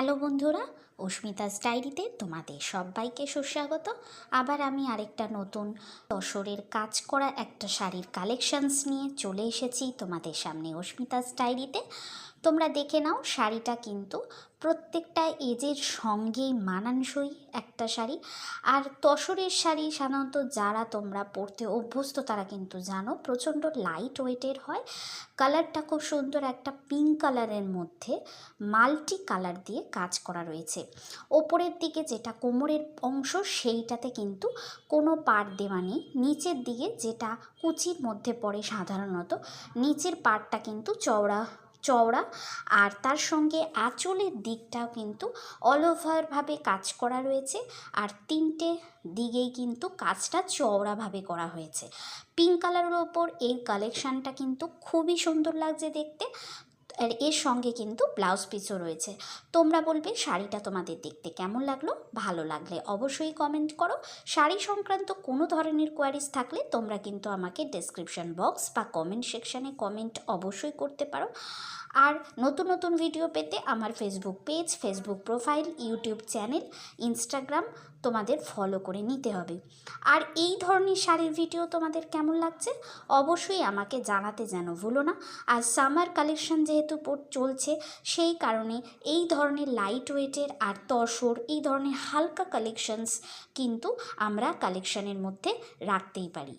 Hello বন্ধুরা, অস্মিতাস ডায়েরিতে তোমাদের সবাইকে সুস্বাগত। আবার আমি আরেকটা নতুন তসরের কাজ করা একটা শাড়ির কালেকশানস নিয়ে চলে এসেছি তোমাদের সামনে অস্মিতাস ডায়েরিতে। তোমরা দেখে নাও, শাড়িটা কিন্তু প্রত্যেকটা এজের সঙ্গেই মানানসই একটা শাড়ি। আর তসরের শাড়ি সাধারণত যারা তোমরা পরতে অভ্যস্ত তারা কিন্তু জানো প্রচণ্ড লাইট ওয়েটের হয়। কালারটা খুব সুন্দর, একটা পিঙ্ক কালারের মধ্যে মাল্টি কালার দিয়ে কাজ করা রয়েছে। ওপরের দিকে যেটা কোমরের অংশ সেইটাতে কিন্তু কোনো পাড় দেওয়া নেই। নিচের দিকে যেটা কুচির মধ্যে পড়ে সাধারণত, নিচের পাড়টা কিন্তু চওড়া চওড়া আর তার সঙ্গে আঁচলের দিকটাও কিন্তু অল ওভারভাবে কাজ করা রয়েছে। আর তিনটে দিকেই কিন্তু কাজটা চওড়াভাবে করা হয়েছে। পিঙ্ক কালারের ওপর এই কালেকশানটা কিন্তু খুবই সুন্দর লাগছে দেখতে। আর এর সঙ্গে কিন্তু ব্লাউজ পিসও রয়েছে। তোমরা বলবে শাড়িটা তোমাদের দেখতে কেমন লাগলো। ভালো লাগলে অবশ্যই কমেন্ট করো। শাড়ি সংক্রান্ত কোনো ধরনের কোয়ারিজ থাকলে তোমরা কিন্তু আমাকে ডেসক্রিপশন বক্স বা কমেন্ট সেকশানে কমেন্ট অবশ্যই করতে পারো। আর নতুন নতুন ভিডিও পেতে আমার Facebook page, Facebook profile, YouTube channel, Instagram তোমাদের ফলো করে নিতে হবে। আর এই ধরনের শাড়ির ভিডিও তোমাদের কেমন লাগছে অবশ্যই আমাকে জানাতে যেন ভুলো না। আর সামার কালেকশন যেহেতু চলছে, সেই কারণে এই ধরনের লাইট ওয়েটের আর তসর এই ধরনের হালকা কালেকশনস কিন্তু আমরা কালেকশনের মধ্যে রাখতেই পারি।